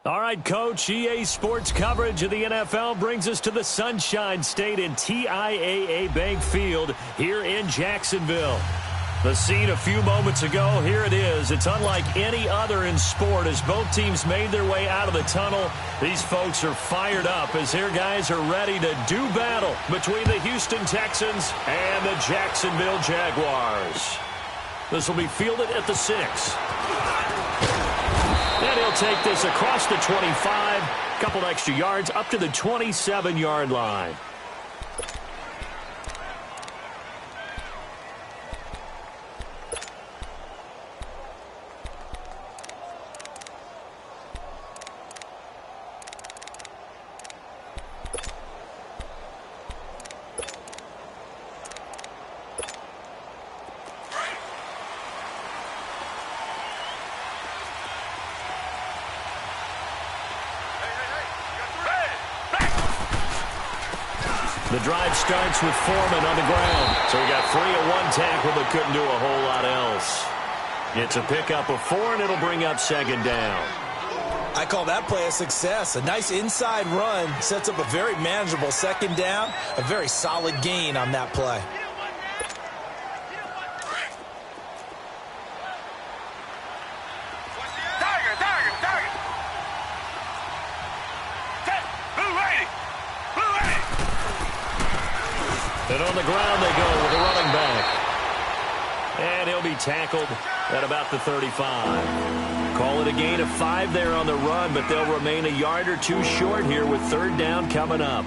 All right, Coach, EA Sports coverage of the NFL brings us to the Sunshine State in TIAA Bank Field here in Jacksonville. The scene a few moments ago, here it is. It's unlike any other in sport as both teams made their way out of the tunnel. These folks are fired up as their guys are ready to do battle between the Houston Texans and the Jacksonville Jaguars. This will be fielded at the 6. And he'll take this across the 25, a couple extra yards up to the 27-yard line. The drive starts with Foreman on the ground. So he got free of one tackle but couldn't do a whole lot else. It's a pickup of 4, and it'll bring up second down. I call that play a success. A nice inside run sets up a very manageable second down. A very solid gain on that play. And on the ground they go with the running back. And he'll be tackled at about the 35. Call it a gain of 5 there on the run, but they'll remain a yard or two short here with third down coming up.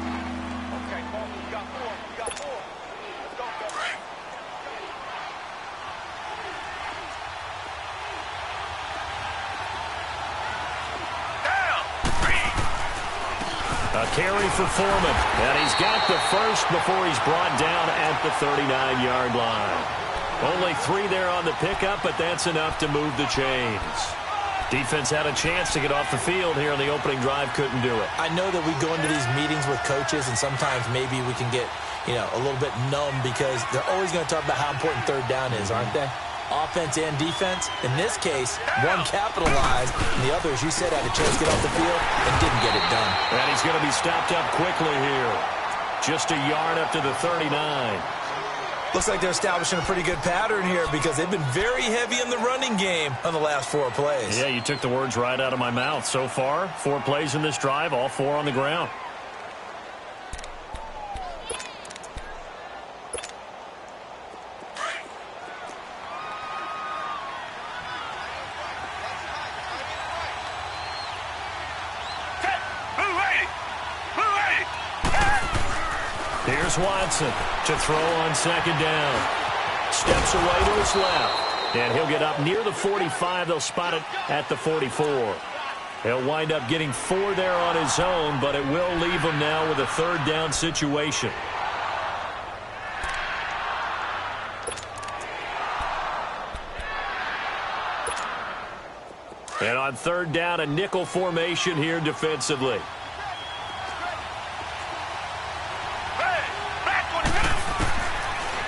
A carry for Foreman, and he's got the first before he's brought down at the 39-yard line. Only 3 there on the pickup, but that's enough to move the chains. Defense had a chance to get off the field here in the opening drive, couldn't do it. I know that we go into these meetings with coaches, and sometimes maybe we can get, a little bit numb because they're always going to talk about how important third down is, aren't they? Offense and defense. In this case, one capitalized, and the other, as you said, had a chance to get off the field and didn't get it done. And he's going to be stopped up quickly here. Just a yard up to the 39. Looks like they're establishing a pretty good pattern here because they've been very heavy in the running game on the last 4 plays. Yeah, you took the words right out of my mouth. So far, 4 plays in this drive, all 4 on the ground. Here's Watson to throw on second down. Steps away to his left. And he'll get up near the 45. They'll spot it at the 44. He'll wind up getting 4 there on his own, but it will leave him now with a third down situation. And on third down, a nickel formation here defensively.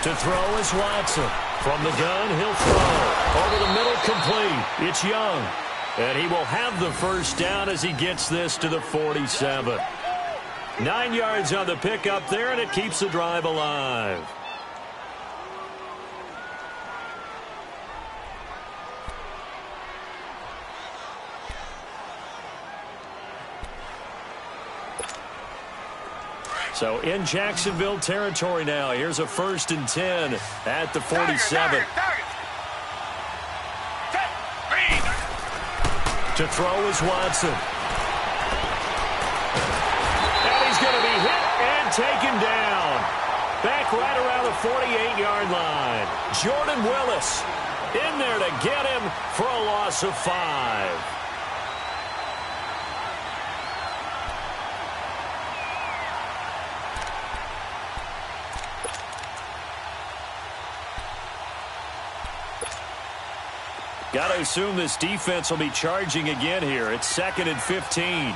To throw is Watson. From the gun, he'll throw. Over the middle, complete. It's Young. And he will have the first down as he gets this to the 47. 9 yards on the pickup there, and it keeps the drive alive. So in Jacksonville territory now. Here's a 1st and 10 at the 47. To throw is Watson. And he's going to be hit and taken down. Back right around the 48-yard line. Jordan Willis in there to get him for a loss of 5. Got to assume this defense will be charging again here. It's 2nd and 15.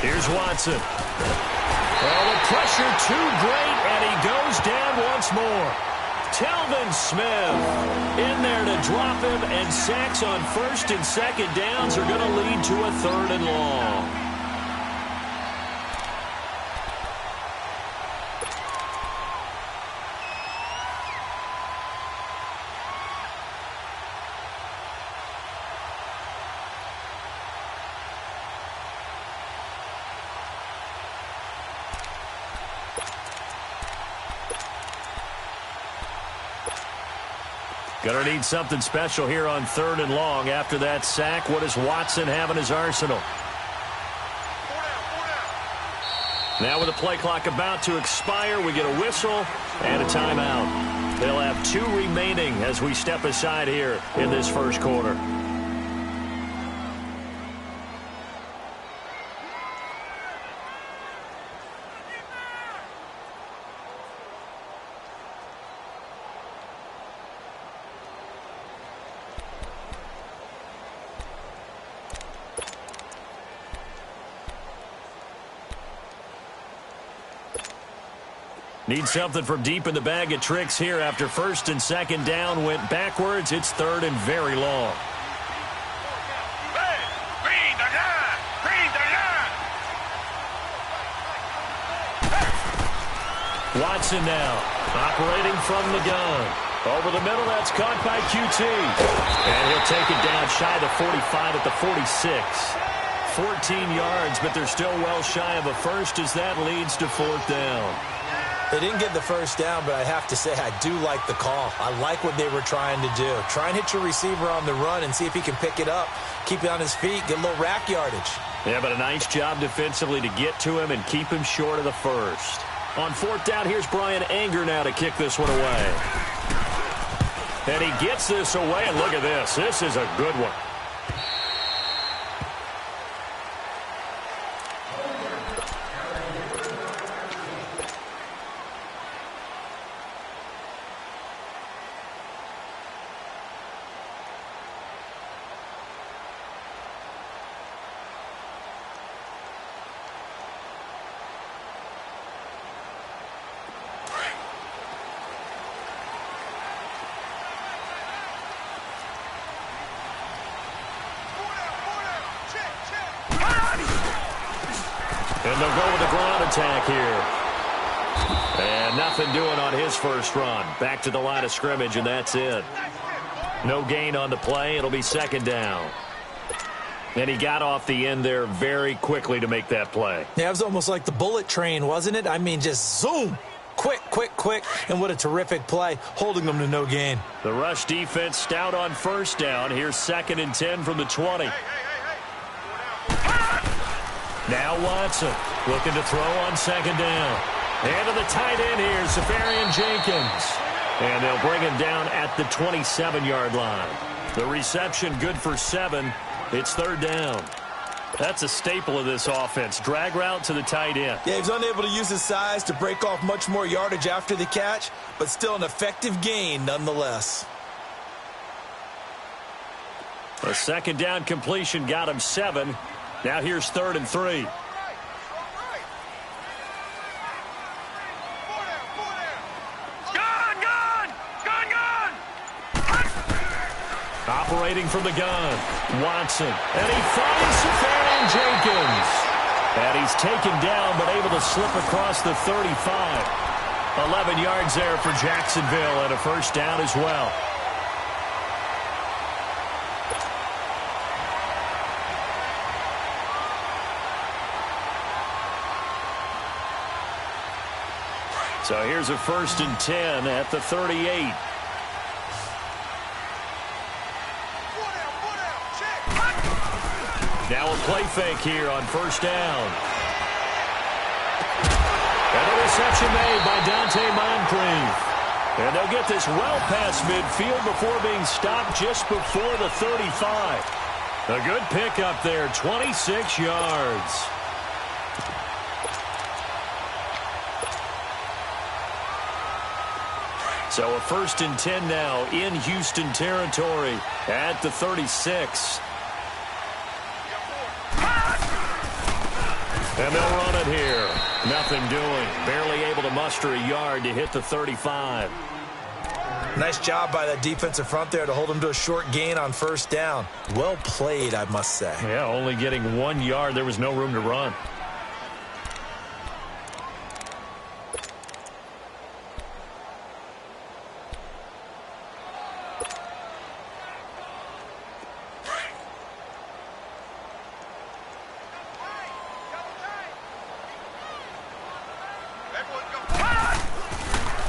Here's Watson. Oh, the pressure too great, and he goes down once more. Telvin Smith in there to drop him, and sacks on first and second downs are going to lead to a 3rd and long. Going to need something special here on 3rd and long. After that sack, what does Watson have in his arsenal? Now with the play clock about to expire, we get a whistle and a timeout. They'll have 2 remaining as we step aside here in this first quarter. Need something from deep in the bag of tricks here after first and second down went backwards. It's 3rd and very long. Watson now operating from the gun. Over the middle, that's caught by QT. And he'll take it down shy of the 45 at the 46. 14 yards, but they're still well shy of a first as that leads to 4th down. They didn't get the first down, but I have to say I do like the call. I like what they were trying to do. Try and hit your receiver on the run and see if he can pick it up. Keep it on his feet, get a little rack yardage. Yeah, but a nice job defensively to get to him and keep him short of the first. On 4th down, here's Brian Anger now to kick this one away. And he gets this away, and look at this. This is a good one. And they'll go with a ground attack here. And nothing doing on his first run. Back to the line of scrimmage, and that's it. No gain on the play. It'll be 2nd down. And he got off the end there very quickly to make that play. Yeah, it was almost like the bullet train, wasn't it? I mean, just zoom. Quick, quick, quick. And what a terrific play, holding them to no gain. The rush defense stout on first down. Here's 2nd and 10 from the 20. Now Watson looking to throw on 2nd down. And to the tight end here, Safarian Jenkins. And they'll bring him down at the 27-yard line. The reception good for 7. It's 3rd down. That's a staple of this offense. Drag route to the tight end. Yeah, he's unable to use his size to break off much more yardage after the catch, but still an effective gain nonetheless. A 2nd down completion got him 7. Now here's 3rd and 3. Operating from the gun, Watson. And he finds Safarian Jenkins. And he's taken down but able to slip across the 35. 11 yards there for Jacksonville and a first down as well. So here's a 1st and 10 at the 38. Now a play fake here on 1st down. And a reception made by Dante Moncrief. And they'll get this well past midfield before being stopped just before the 35. A good pickup there, 26 yards. So a 1st and 10 now in Houston territory at the 36. And they'll run it here. Nothing doing. Barely able to muster a yard to hit the 35. Nice job by that defensive front there to hold him to a short gain on first down. Well played, I must say. Yeah, only getting 1 yard. There was no room to run.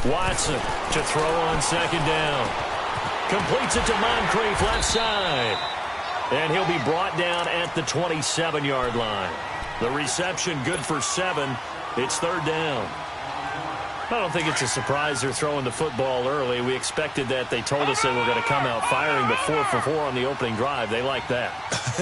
Watson to throw on second down. Completes it to Moncrief left side. And he'll be brought down at the 27-yard line. The reception good for 7. It's third down. I don't think it's a surprise they're throwing the football early. We expected that. They told us they were going to come out firing, but 4 for 4 on the opening drive. They like that.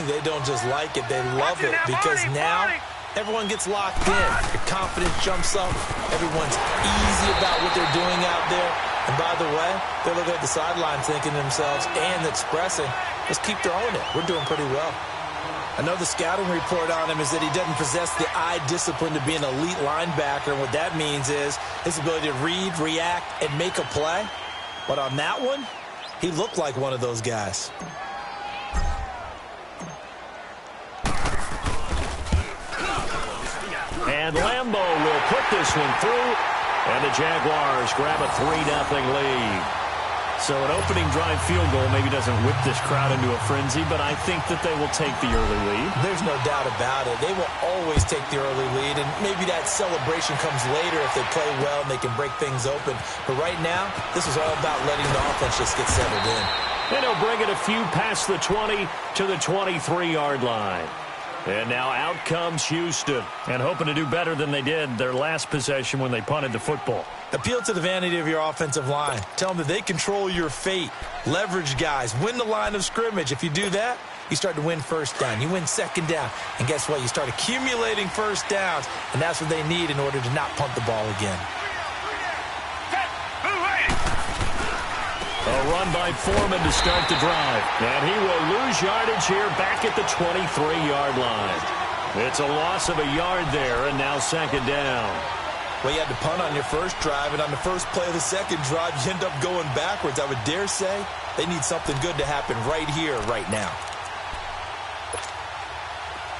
They don't just like it. They love it because now everyone gets locked in. Your confidence jumps up. Everyone's easy about what they're doing out there. And by the way, they're looking at the sideline thinking to themselves and expressing, let's keep throwing it. We're doing pretty well. I know the scouting report on him is that he doesn't possess the eye discipline to be an elite linebacker. And what that means is his ability to read, react, and make a play. But on that one, he looked like one of those guys. And Lambo will put this one through, and the Jaguars grab a 3-0 lead. So an opening drive field goal maybe doesn't whip this crowd into a frenzy, but I think that they will take the early lead. There's no doubt about it. They will always take the early lead, and maybe that celebration comes later if they play well and they can break things open. But right now, this is all about letting the offense just get settled in. And he'll bring it a few past the 20 to the 23-yard line. And now out comes Houston, and hoping to do better than they did their last possession when they punted the football. Appeal to the vanity of your offensive line. Tell them that they control your fate. Leverage guys. Win the line of scrimmage. If you do that, you start to win first down. You win second down. And guess what? You start accumulating first downs, and that's what they need in order to not punt the ball again. A run by Foreman to start the drive. And he will lose yardage here back at the 23-yard line. It's a loss of a yard there, and now second down. Well, you had to punt on your first drive, and on the first play of the second drive, you end up going backwards. I would dare say they need something good to happen right here, right now.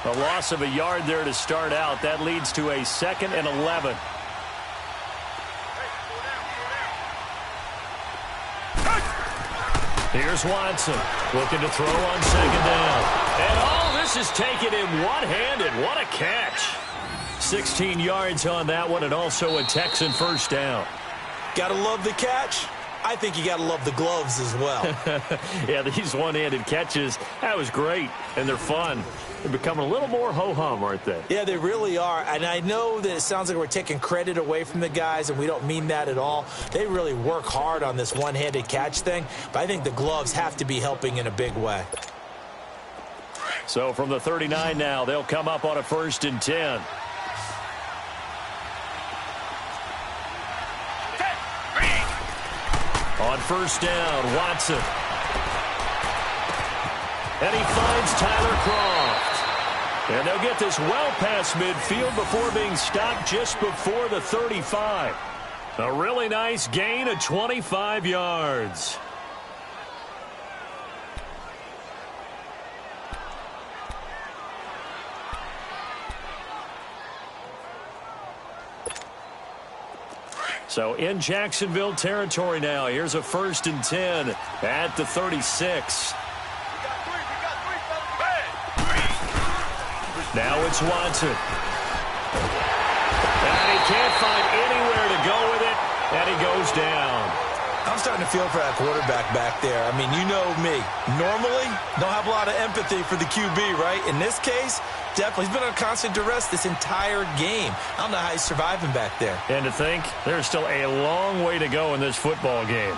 A loss of a yard there to start out. That leads to a 2nd and 11. Here's Watson looking to throw on second down. And this is taken in one-handed. What a catch. 16 yards on that one, and also a Texan first down. Gotta love the catch. I think you gotta love the gloves as well. Yeah, these one-handed catches, that was great, and they're fun. They're becoming a little more ho-hum, aren't they? Yeah, they really are. And I know that it sounds like we're taking credit away from the guys, and we don't mean that at all. They really work hard on this one-handed catch thing, but I think the gloves have to be helping in a big way. So from the 39 now, they'll come up on a 1st and 10. On first down, Watson. And he finds Tyler Kroft. And they'll get this well past midfield before being stopped just before the 35. A really nice gain of 25 yards. So in Jacksonville territory now. Here's a 1st and 10 at the 36. Now it's Watson. And he can't find anywhere to go with it, and he goes down. I'm starting to feel for that quarterback back there. I mean, you know me. Normally, don't have a lot of empathy for the QB, right? In this case, definitely. He's been on constant duress this entire game. I don't know how he's surviving back there. And to think, there's still a long way to go in this football game.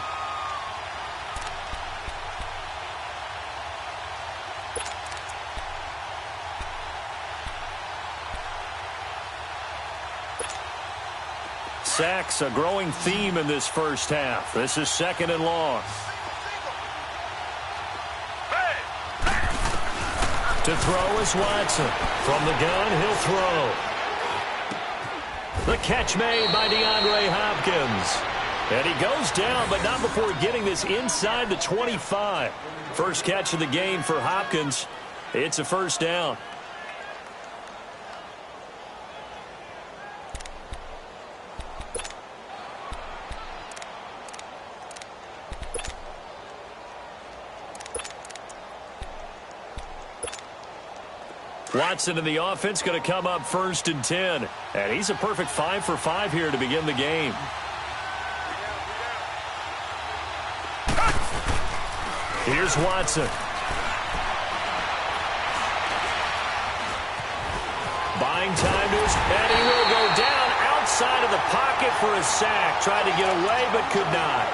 Sacks, a growing theme in this first half. This is 2nd and long. To throw is Watson. From the gun, he'll throw. The catch made by DeAndre Hopkins. And he goes down, but not before getting this inside the 25. First catch of the game for Hopkins. It's a first down. Watson in the offense going to come up 1st and 10. And he's a perfect 5 for 5 here to begin the game. Here's Watson. Buying time to his, and he will go down outside of the pocket for a sack. Tried to get away, but could not.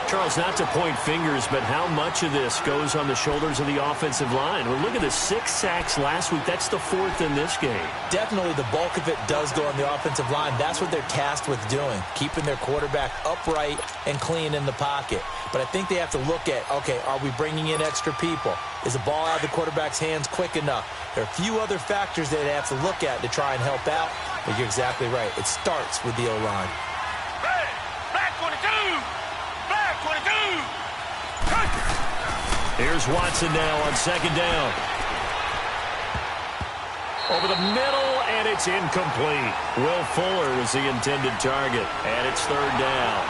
Charles, not to point fingers, but how much of this goes on the shoulders of the offensive line? Well, look at the 6 sacks last week. That's the 4th in this game. Definitely the bulk of it does go on the offensive line. That's what they're tasked with doing, keeping their quarterback upright and clean in the pocket. But I think they have to look at, okay, are we bringing in extra people? Is the ball out of the quarterback's hands quick enough? There are a few other factors that they have to look at to try and help out. But you're exactly right. It starts with the O-line. Hey, back 22! Back 22! Here's Watson now on 2nd down. Over the middle, and it's incomplete. Will Fuller was the intended target, and it's 3rd down.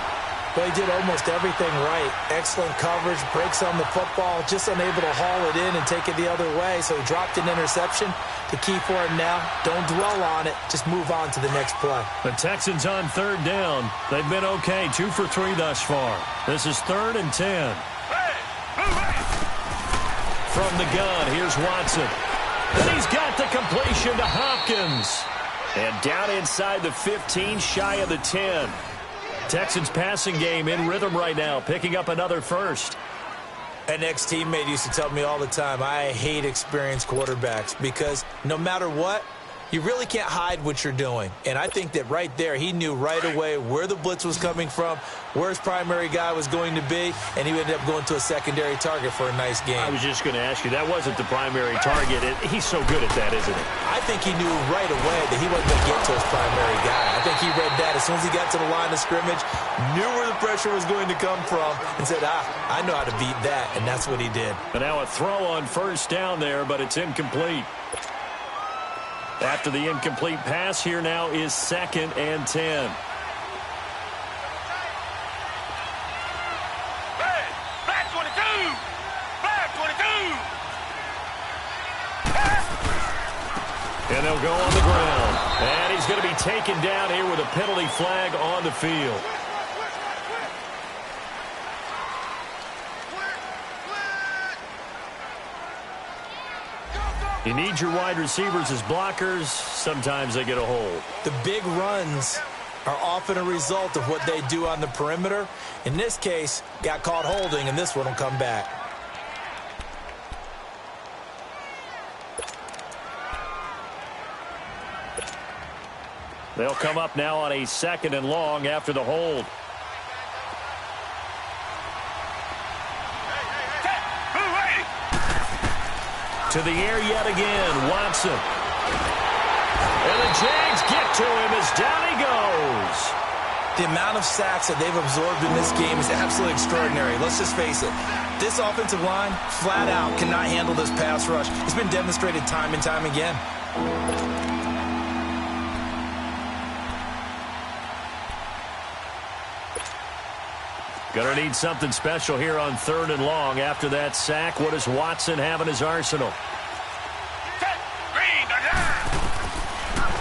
Well, he did almost everything right. Excellent coverage, breaks on the football, just unable to haul it in and take it the other way. So he dropped an interception. The key for him now, don't dwell on it. Just move on to the next play. The Texans on 3rd down. They've been okay, 2 for 3 thus far. This is 3rd and 10. From the gun, here's Watson. And he's got the completion to Hopkins. And down inside the 15, shy of the 10. Texans passing game in rhythm right now, picking up another first. An ex-teammate used to tell me all the time, I hate experienced quarterbacks because no matter what, you really can't hide what you're doing. And I think that right there, he knew right away where the blitz was coming from, where his primary guy was going to be, and he ended up going to a secondary target for a nice game. I was just going to ask you, that wasn't the primary target. He's so good at that, isn't he? I think he knew right away that he wasn't going to get to his primary guy. I think he read that as soon as he got to the line of scrimmage, knew where the pressure was going to come from, and said, I know how to beat that, and that's what he did. And now a throw on 1st down there, but it's incomplete. After the incomplete pass, here now is 2nd and 10. Hey, back 22! Back 22! And they'll go on the ground. And he's going to be taken down here with a penalty flag on the field. You need your wide receivers as blockers. Sometimes they get a hold. The big runs are often a result of what they do on the perimeter. In this case, got caught holding, and this one will come back. They'll come up now on a 2nd and long after the hold. To the air yet again, Watson. And the Jags get to him as down he goes. The amount of sacks that they've absorbed in this game is absolutely extraordinary. Let's just face it. This offensive line, flat out, cannot handle this pass rush. It's been demonstrated time and time again. Gonna need something special here on 3rd and long. After that sack, what does Watson have in his arsenal?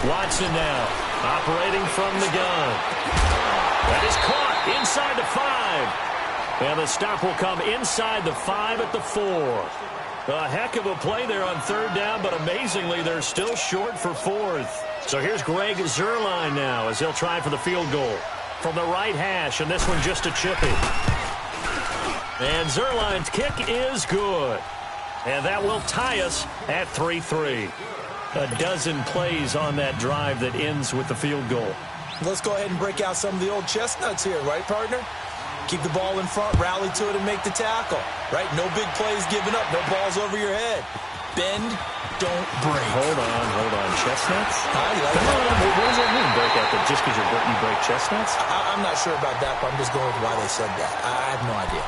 Watson now, operating from the gun. That is caught inside the 5. And the stop will come inside the 5 at the 4. A heck of a play there on 3rd down, but amazingly, they're still short for 4th. So here's Greg Zuerlein now as he'll try for the field goal. From the right hash, and this one just a chippy. And Zuerlein's kick is good. And that will tie us at 3-3. A dozen plays on that drive that ends with the field goal. Let's go ahead and break out some of the old chestnuts here, right, partner? Keep the ball in front, rally to it, and make the tackle, right? No big plays given up, no balls over your head. Bend, don't break. Hold on. Chestnuts? I like Come that. on. What does that mean, break out? Just because you break chestnuts? I'm not sure about that, but I'm just going with why they said that. I have no idea.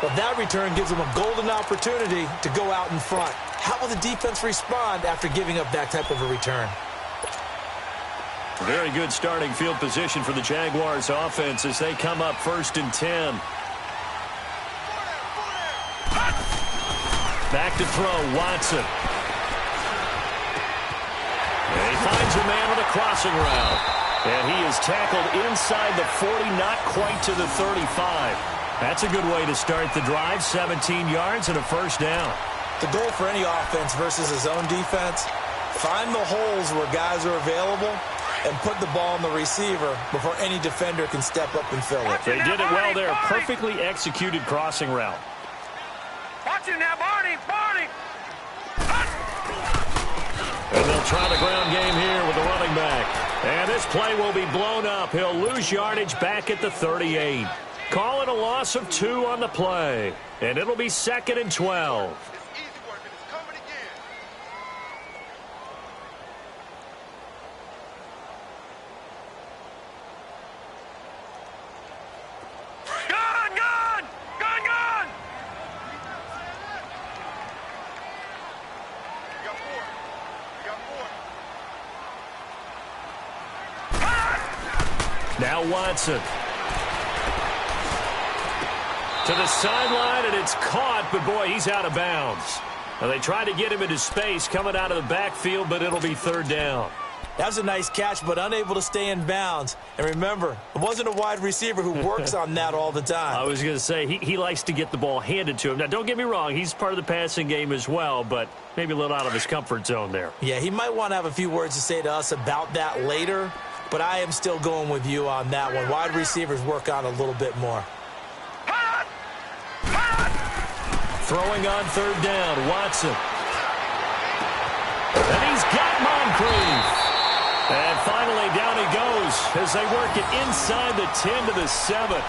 But that return gives them a golden opportunity to go out in front. How will the defense respond after giving up that type of a return? Very good starting field position for the Jaguars offense as they come up 1st and 10. Back to throw, Watson. And he finds a man on a crossing route. And he is tackled inside the 40, not quite to the 35. That's a good way to start the drive, 17 yards and a first down. The goal for any offense versus a zone defense, find the holes where guys are available and put the ball on the receiver before any defender can step up and fill it. They did it well there. Perfectly executed crossing route. Watch it now, Barney. And they'll try the ground game here with the running back. And this play will be blown up. He'll lose yardage back at the 38. Call it a loss of 2 on the play. And it'll be 2nd and 12. Now Watson. To the sideline, and it's caught, but boy, he's out of bounds. Now they tried to get him into space coming out of the backfield, but it'll be 3rd down. That was a nice catch, but unable to stay in bounds. And remember, it wasn't a wide receiver who works on that all the time. I was going to say, he likes to get the ball handed to him. Now, don't get me wrong, he's part of the passing game as well, but maybe a little out of his comfort zone there. Yeah, he might want to have a few words to say to us about that later, but I am still going with you on that one. Wide receivers work on a little bit more. Throwing on 3rd down, Watson. And he's got Moncrief. And finally, down he goes as they work it inside the 10 to the 7.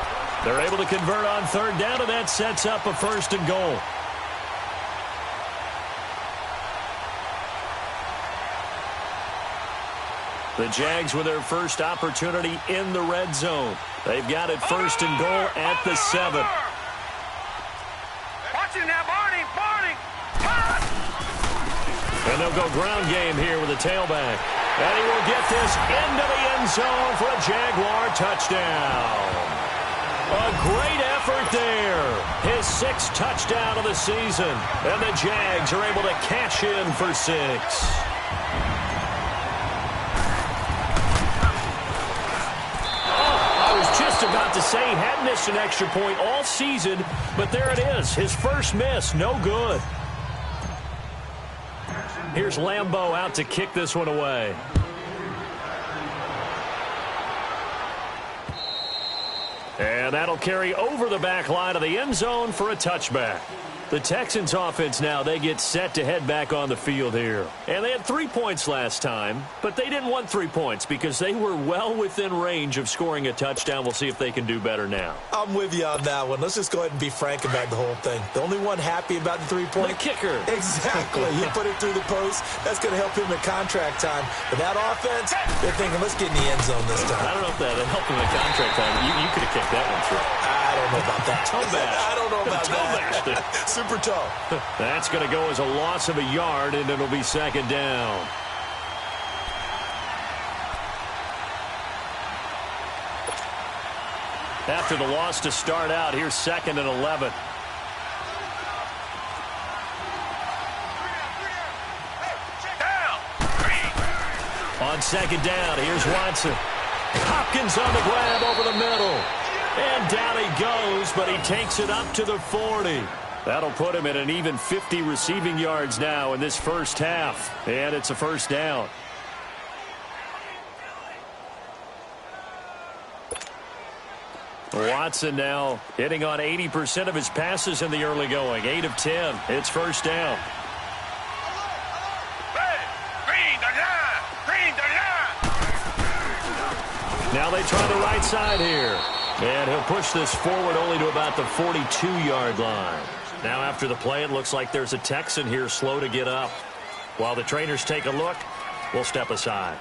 They're able to convert on 3rd down, and that sets up a 1st and goal. The Jags with their first opportunity in the red zone. They've got it 1st and goal at the 7. Watch it now, Barney. And they'll go ground game here with a tailback. And he will get this into the end zone for a Jaguar touchdown. A great effort there. His 6th touchdown of the season. And the Jags are able to cash in for 6. I was just about to say he hadn't missed an extra point all season, but there it is. His first miss, no good. Here's Lambeau out to kick this one away. And that'll carry over the back line of the end zone for a touchback. The Texans offense now, they get set to head back on the field here. And they had 3 points last time, but they didn't want 3 points because they were well within range of scoring a touchdown. We'll see if they can do better now. I'm with you on that one. Let's just go ahead and be frank about the whole thing. The only one happy about the 3-point? The kicker. Exactly. He put it through the post. That's going to help him at contract time. But that offense, they're thinking, let's get in the end zone this time. I don't know if that helped him at contract time. You could have kicked that one through. I don't know about that. I don't know about that. Super tough. That's going to go as a loss of a yard, and it'll be 2nd down. After the loss to start out, here's 2nd and 11. On 2nd down, here's Watson. Hopkins on the grab over the middle. And down he goes, but he takes it up to the 40. That'll put him at an even 50 receiving yards now in this first half. And it's a 1st down. Watson now hitting on 80% of his passes in the early going. 8 of 10. It's 1st down. Now they try the right side here. And he'll push this forward only to about the 42-yard line. Now after the play, it looks like there's a Texan here slow to get up. While the trainers take a look, we'll step aside.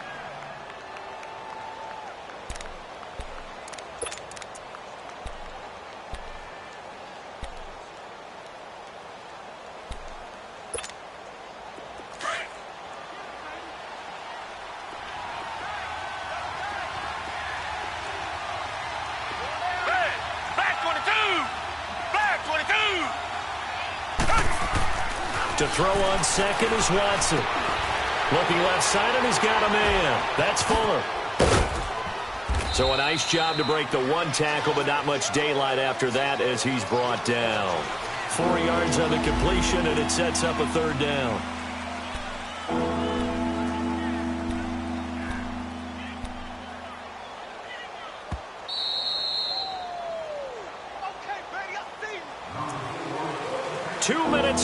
To throw on second is Watson. Looking left side, and he's got a man. That's Fuller. So a nice job to break the one tackle, but not much daylight after that as he's brought down. 4 yards on the completion, and it sets up a third down.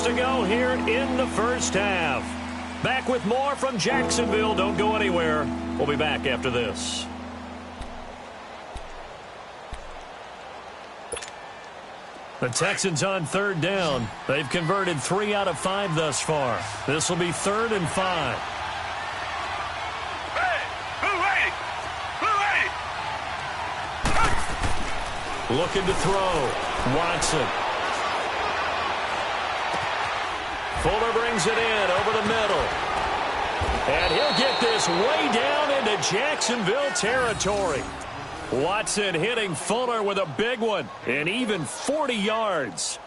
To go here in the first half. Back with more from Jacksonville. Don't go anywhere. We'll be back after this. The Texans on third down. They've converted 3 out of 5 thus far. This will be 3rd and 5. Looking to throw. Watson. Fuller brings it in over the middle. And he'll get this way down into Jacksonville territory. Watson hitting Fuller with a big one, and even 40 yards.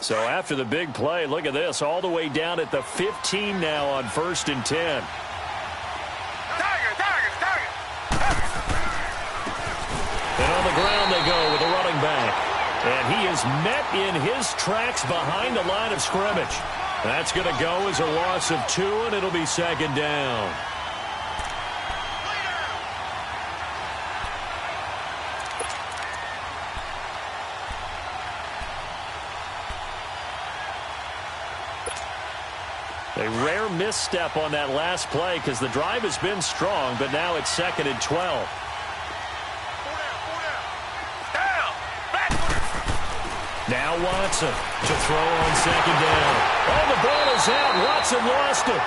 So after the big play, look at this, all the way down at the 15 now on 1st and 10. And on the ground they go with a running back. And he is met in his tracks behind the line of scrimmage. That's going to go as a loss of 2, and it'll be 2nd down. A rare misstep on that last play because the drive has been strong, but now it's 2nd and 12. Now Watson to throw on 2nd down. Oh, the ball is out. Watson lost it.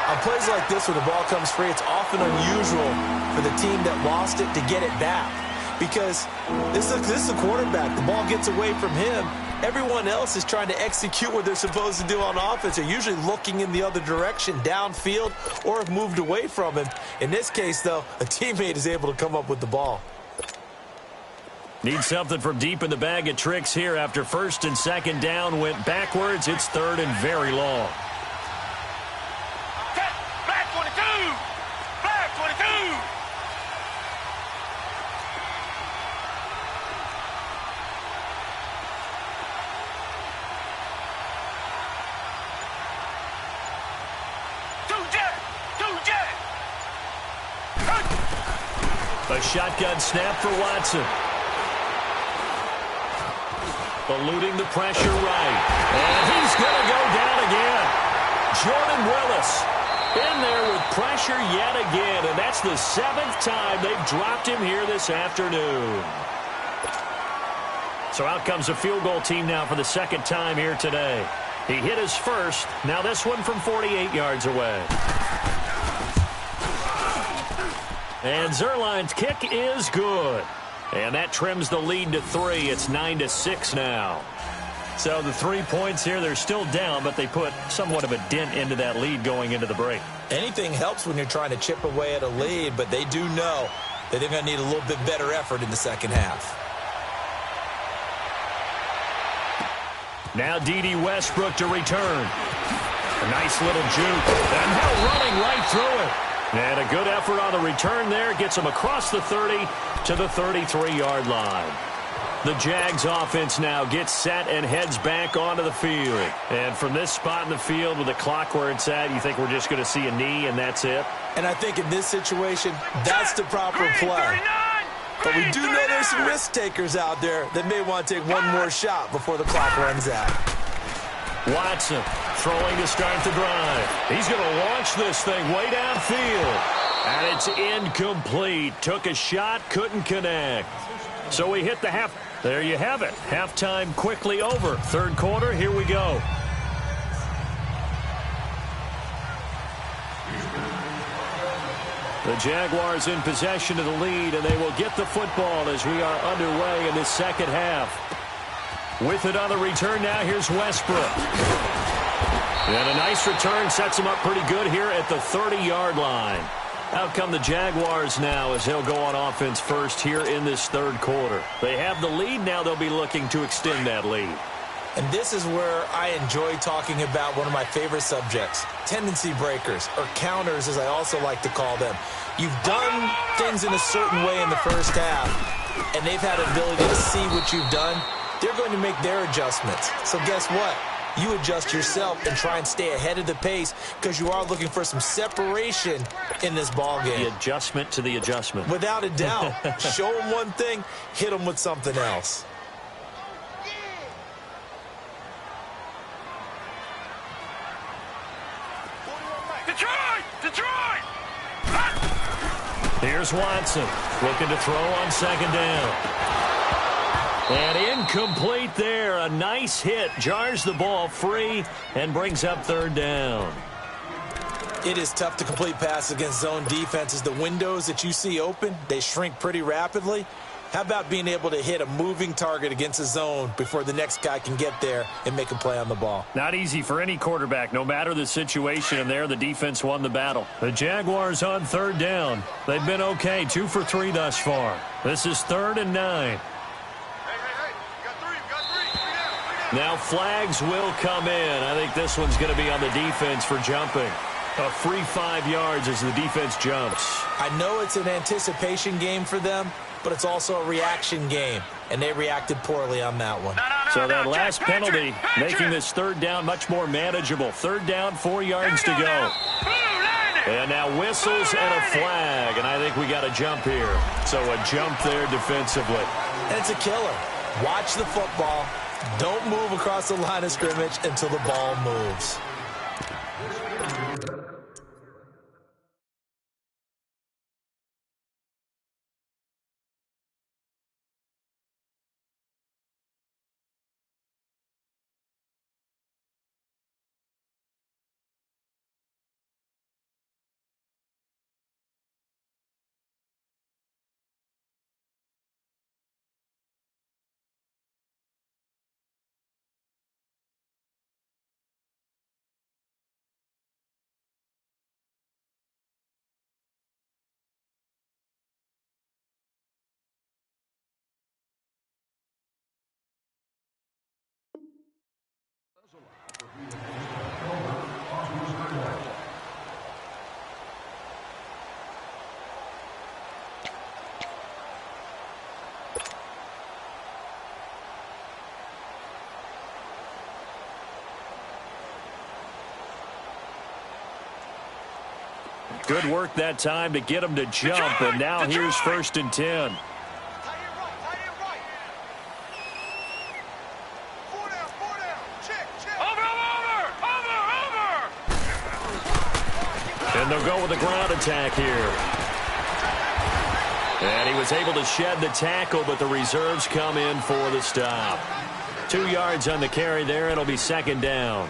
On plays like this where the ball comes free, it's often unusual for the team that lost it to get it back. Because this is the quarterback. The ball gets away from him. Everyone else is trying to execute what they're supposed to do on offense. They're usually looking in the other direction, downfield, or have moved away from him. In this case, though, a teammate is able to come up with the ball. Need something from deep in the bag of tricks here after 1st and 2nd down went backwards. It's 3rd and very long. Back 22! Back 22! A shotgun snap for Watson. Eluding the pressure right. And he's going to go down again. Jordan Willis in there with pressure yet again. And that's the 7th time they've dropped him here this afternoon. So out comes a field goal team now for the 2nd time here today. He hit his first. Now this one from 48 yards away. And Zuerlein's kick is good. And that trims the lead to 3. It's 9-6 now. So the 3 points here, they're still down, but they put somewhat of a dent into that lead going into the break. Anything helps when you're trying to chip away at a lead, but they do know that they're going to need a little bit better effort in the second half. Now D.D. Westbrook to return. A nice little juke. And now running right through it. And a good effort on the return there. Gets him across the 30 to the 33-yard line. The Jags offense now gets set and heads back onto the field. And from this spot in the field with the clock where it's at, you think we're just going to see a knee and that's it? And I think in this situation, that's the proper play. But we do know there's some risk takers out there that may want to take one more shot before the clock runs out. Watson throwing to start the drive. He's going to launch this thing way downfield. And it's incomplete. Took a shot, couldn't connect. So we hit the half. There you have it. Halftime quickly over. Third quarter, here we go. The Jaguars in possession of the lead, and they will get the football as we are underway in this second half. With it on the return now, here's Westbrook. And a nice return sets him up pretty good here at the 30-yard line. Out come the Jaguars now as they'll go on offense first here in this third quarter. They have the lead now. They'll be looking to extend that lead. And this is where I enjoy talking about one of my favorite subjects, tendency breakers, or counters as I also like to call them. You've done things in a certain way in the first half, and they've had an ability to see what you've done. They're going to make their adjustments. So guess what? You adjust yourself and try and stay ahead of the pace because you are looking for some separation in this ball game. The adjustment to the adjustment. Without a doubt. Show them one thing, hit them with something else. Detroit! Here's Watson looking to throw on second down. And incomplete there. A nice hit. Jars the ball free and brings up third down. It is tough to complete passes against zone defenses. The windows that you see open, they shrink pretty rapidly. How about being able to hit a moving target against a zone before the next guy can get there and make a play on the ball? Not easy for any quarterback, no matter the situation, and there the defense won the battle. The Jaguars on third down. They've been okay, 2 for 3 thus far. This is 3rd and 9. Now flags will come in. I think this one's going to be on the defense for jumping. A free 5 yards as the defense jumps. I know it's an anticipation game for them, but it's also a reaction game, and they reacted poorly on that one. So that last penalty making this third down much more manageable. Third down, 4 yards to go. And now whistles and a flag, and I think we got a jump here. So a jump there defensively. And it's a killer. Watch the football. Don't move across the line of scrimmage until the ball moves. Good work that time to get him to jump, and now here's 1st and 10. And they'll go with a ground attack here. And he was able to shed the tackle, but the reserves come in for the stop. 2 yards on the carry there. It'll be 2nd down.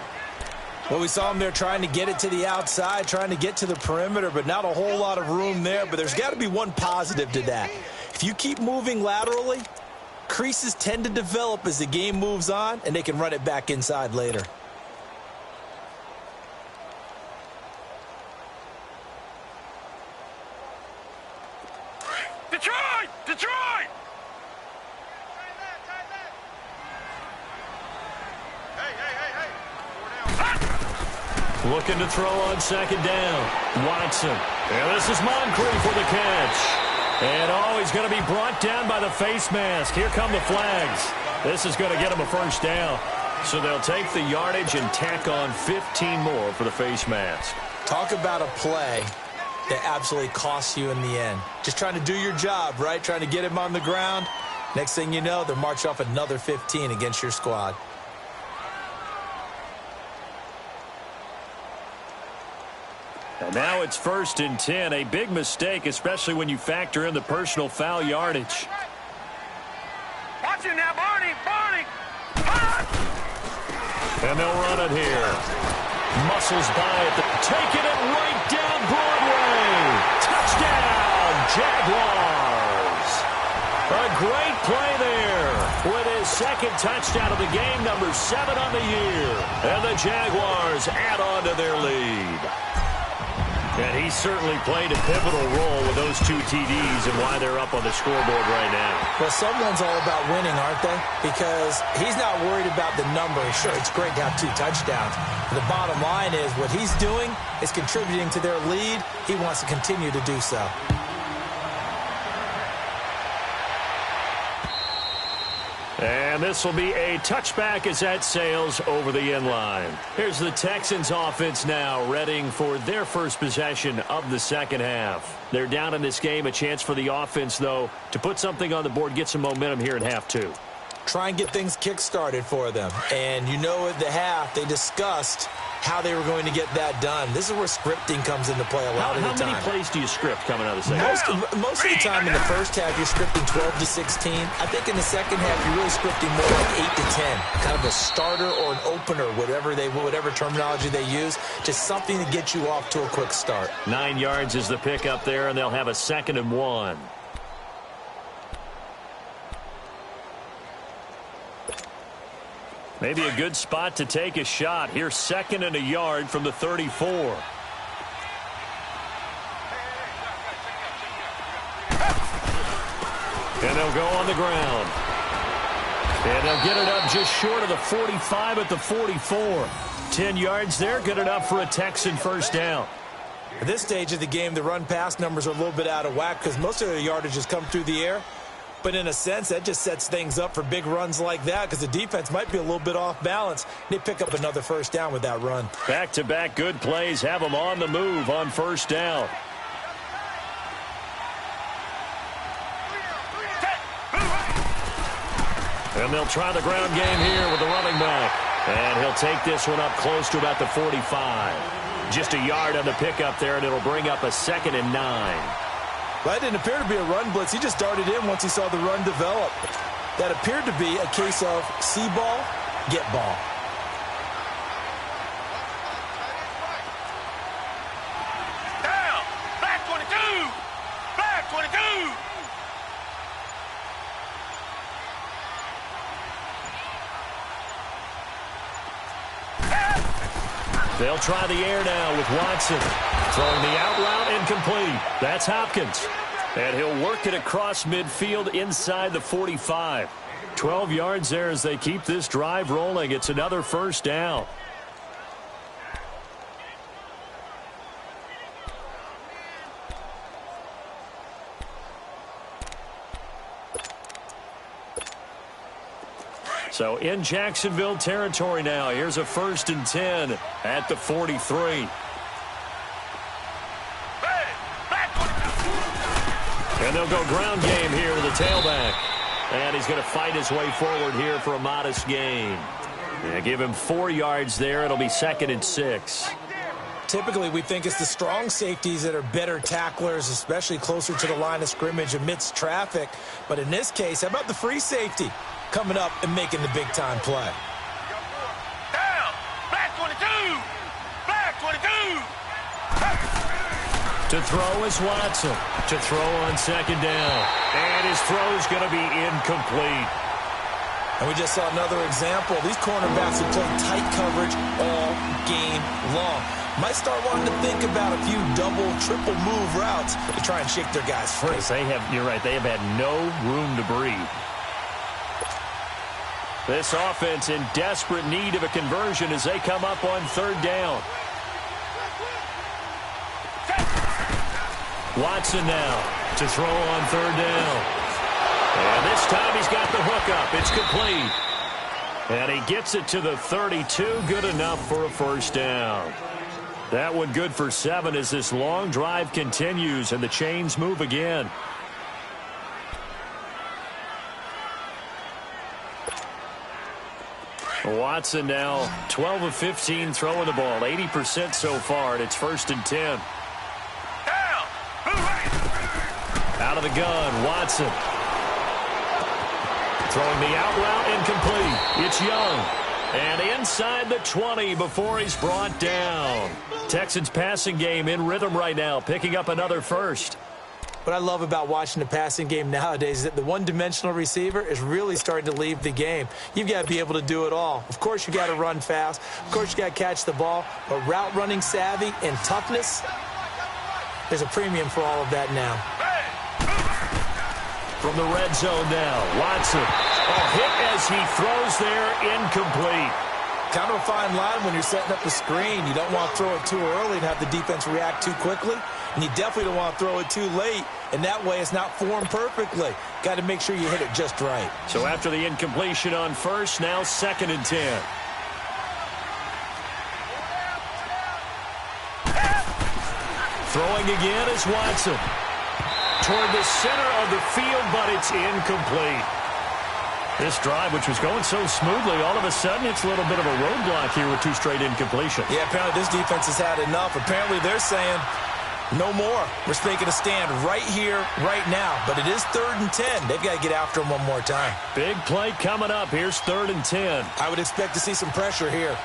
Well, we saw him there trying to get it to the outside, trying to get to the perimeter, but not a whole lot of room there. But there's got to be one positive to that. If you keep moving laterally, creases tend to develop as the game moves on, and they can run it back inside later. Detroit! Looking to throw on 2nd down. Watson. And this is Moncrief for the catch. And he's going to be brought down by the face mask. Here come the flags. This is going to get him a 1st down. So they'll take the yardage and tack on 15 more for the face mask. Talk about a play that absolutely costs you in the end. Just trying to do your job, right? Trying to get him on the ground. Next thing you know, they're marching off another 15 against your squad. And now it's 1st and 10. A big mistake, especially when you factor in the personal foul yardage. Watch it now, Barney! Barney! And they'll run it here. Muscles by it. Taking it right down Broadway. Touchdown, Jaguars. A great play there with his second touchdown of the game, number 7 on the year. And the Jaguars add on to their lead. And he certainly played a pivotal role with those 2 TDs and why they're up on the scoreboard right now. Well, someone's all about winning, aren't they? Because he's not worried about the number. Sure, it's great to have 2 touchdowns. But the bottom line is what he's doing is contributing to their lead. He wants to continue to do so. And this will be a touchback as that sails over the end line. Here's the Texans offense now, readying for their first possession of the second half. They're down in this game. A chance for the offense, though, to put something on the board, get some momentum here in half 2. Try and get things kick-started for them. And you know at the half, they discussed how they were going to get that done. This is where scripting comes into play a lot of the time. How many plays do you script coming out of the second half? Most of the time in the first half, you're scripting 12 to 16. I think in the second half, you're really scripting more like 8 to 10. Kind of a starter or an opener, whatever terminology they use. Just something to get you off to a quick start. 9 yards is the pickup there, and they'll have a 2nd and 1. Maybe a good spot to take a shot. Here's 2nd and a yard from the 34. And they'll go on the ground. And they'll get it up just short of the 45 at the 44. 10 yards there, good enough for a Texan first down. At this stage of the game, the run-pass numbers are a little bit out of whack because most of their yardage has come through the air. But in a sense, that just sets things up for big runs like that because the defense might be a little bit off balance. They pick up another first down with that run. Back-to-back good plays have them on the move on first down. And they'll try the ground game here with the running back. And he'll take this one up close to about the 45. Just a yard on the pickup there, and it'll bring up a 2nd and 9. That didn't appear to be a run blitz. He just darted in once he saw the run develop. That appeared to be a case of see ball, get ball. Down! Back 22! Back 22! They'll try the air now with Watson. Throwing the out route incomplete. That's Hopkins. And he'll work it across midfield inside the 45. 12 yards there as they keep this drive rolling. It's another first down. So in Jacksonville territory now. Here's a 1st and 10 at the 43. And they'll go ground game here with a tailback. And he's going to fight his way forward here for a modest gain. Yeah, give him 4 yards there. It'll be 2nd and 6. Typically, we think it's the strong safeties that are better tacklers, especially closer to the line of scrimmage amidst traffic. But in this case, how about the free safety coming up and making the big-time play? Down! Back 22! Back 22! To throw is Watson. To throw on 2nd down. And his throw's going to be incomplete. And we just saw another example. These cornerbacks have played tight coverage all game long. Might start wanting to think about a few double, triple move routes to try and shake their guys free. You're right, they have had no room to breathe. This offense in desperate need of a conversion as they come up on 3rd down. Watson now to throw on 3rd down. And this time he's got the hook up. It's complete. And he gets it to the 32. Good enough for a first down. That one good for 7 as this long drive continues and the chains move again. Watson now 12 of 15 throwing the ball, 80% so far, and it's 1st and 10. Out of the gun, Watson. Throwing the out route, incomplete. It's Young. And inside the 20 before he's brought down. Texans passing game in rhythm right now, picking up another first. What I love about watching the passing game nowadays is that the one-dimensional receiver is really starting to leave the game. You've got to be able to do it all. Of course, you got to run fast. Of course, you got to catch the ball. But route running savvy and toughness, there's a premium for all of that now. From the red zone now, Watson. Hit as he throws there, incomplete. Kind of a fine line when you're setting up the screen. You don't want to throw it too early and have the defense react too quickly. And you definitely don't want to throw it too late. And that way it's not formed perfectly. Got to make sure you hit it just right. So after the incompletion on first, now 2nd and 10. Throwing again is Watson. Toward the center of the field, but it's incomplete. This drive, which was going so smoothly, all of a sudden it's a little bit of a roadblock here with 2 straight incompletions. Yeah, apparently this defense has had enough. Apparently they're saying no more. We're making a stand right here, right now. But it is 3rd and 10. They've got to get after him one more time. Big play coming up. Here's 3rd and 10. I would expect to see some pressure here.